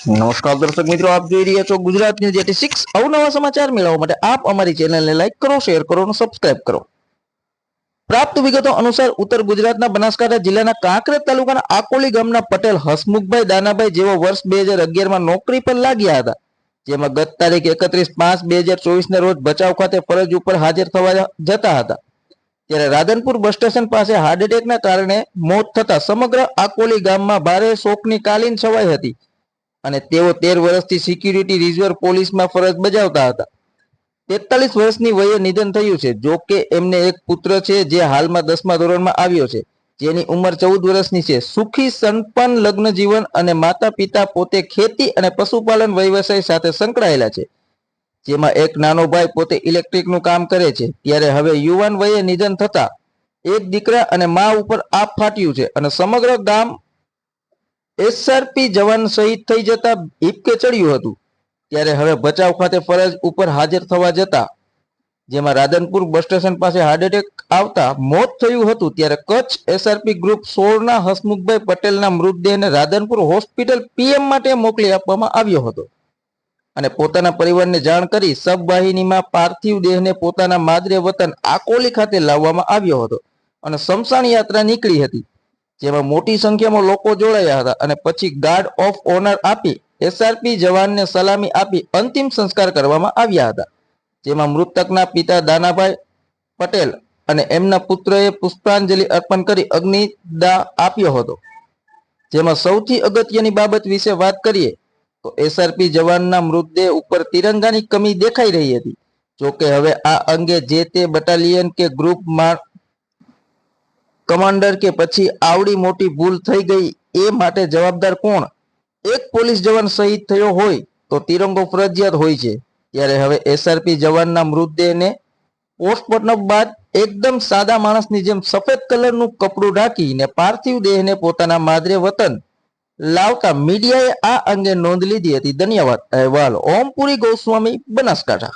નમસ્કાર દર્શક મિત્રો, આપ જોઈ રહ્યા છો ગુજરાત ન્યૂઝ 86। અવનવા સમાચાર મેળવવા માટે આપ અમારી ચેનલને લાઈક કરો, શેર કરો અને સબસ્ક્રાઇબ કરો। પ્રાપ્ત વિગતો અનુસાર ઉત્તર ગુજરાતના બનાસકાંઠા જિલ્લાના કાંકરેજ તાલુકાના આકોલી ગામના પટેલ હસમુખભાઈ દાનાભાઈ જેઓ વર્ષ 2011માં નોકરી પર લાગ્યા હતા, જેમાં ગત તારીખ 31/5/2024 રોજ ભચાઉ ખાતે ફરજ ઉપર હાજર થવા જતા હતા, ત્યારે રાધનપુર બસ સ્ટેશન પાસે હાર્ટ એટેકના કારણે મોત થતા સમગ્ર આકોલી ગામમાં ભારે શોકની કાલીન છવાઈ હતી અને તેઓ 13 વર્ષથી સિક્યુરિટી રિઝર્વ પોલીસમાં ફરજ બજાવતા હતા। 43 વર્ષની વયે નિધન થયું છે। જો કે એમને એક પુત્ર છે જે હાલમાં 10મા ધોરણમાં આવ્યો છે, જેની ઉંમર 14 વર્ષની છે। સુખી સંપન્ન લગ્ન જીવન અને માતા પિતા પોતે ખેતી અને પશુપાલન વ્યવસાય સાથે સંકળાયેલા છે, જેમાં એક નાનો ભાઈ પોતે ઇલેક્ટ્રિકનું કામ કરે છે। ત્યારે હવે યુવાન વયે નિધન થતા એક દીકરા અને મા ઉપર આપ ફાટ્યું છે અને સમગ્ર ગામ એસઆરપી જવાન શહીદ થઈ જતા હિપકે ચડ્યું હતું। ત્યારે હવે ભચાઉ ખાતે ફરજ ઉપર હાજર થવા જતા, જેમાં રાધનપુર બસ સ્ટેશન પાસે હાર્ટ એટેક આવતા મોત થયું હતું, ત્યારે કચ્છ એસઆરપી ગ્રુપ 16ના હસમુખભાઈ પટેલના મૃતદેહને રાધનપુર હોસ્પિટલ પીએમ માટે મોકલી આપવામાં આવ્યો હતો અને પોતાના પરિવારને જાણ કરી સબવાહિનીમાં પાર્થિવ દેહને પોતાના માદરે વતન આકોલી ખાતે લાવવામાં આવ્યો હતો અને સ્મશાન યાત્રા નીકળી હતી, જેમાં મોટી સંખ્યામાં લોકો જોડાયા હતા અને પછી ગાર્ડ ઓફ ઓનર આપી એસઆરપી જવાનને સલામી આપી અંતિમ સંસ્કાર કરવામાં આવ્યા હતા, જેમાં મૃતકના પિતા દાનાભાઈ પટેલ અને એમના પુત્રએ પુષ્પાંજલિ અર્પણ કરી અગ્નિદાહ આપ્યો હતો। જેમાં સૌથી અગત્યની બાબત વિશે વાત કરીએ તો એસઆરપી જવાનના મૃતદેહ ઉપર તિરંગાની કમી દેખાઈ રહી હતી। જોકે હવે આ અંગે જે તે બટાલિયન કે ગ્રુપમાં કમાન્ડર કે પછી આવડી મોટી ભૂલ થઈ ગઈ એ માટે જવાબદાર કોણ? એક પોલીસ જવાન શહીદ થયો હોય તો તિરંગો ફરજિયાત હોય છે, ત્યારે હવે એસઆરપી જવાનના મૃતદેહને પોસ્ટમોર્ટમ બાદ એકદમ સાદા માણસની જેમ સફેદ કલરનું કપડું ઢાંકીને પાર્થિવ દેહને પોતાના માદરે વતન લાવતા મીડિયાએ આ અંગે નોંધ લીધી હતી। ધન્યવાદ। અહેવાલ ઓમપુરી ગોસ્વામી, બનાસકાંઠા।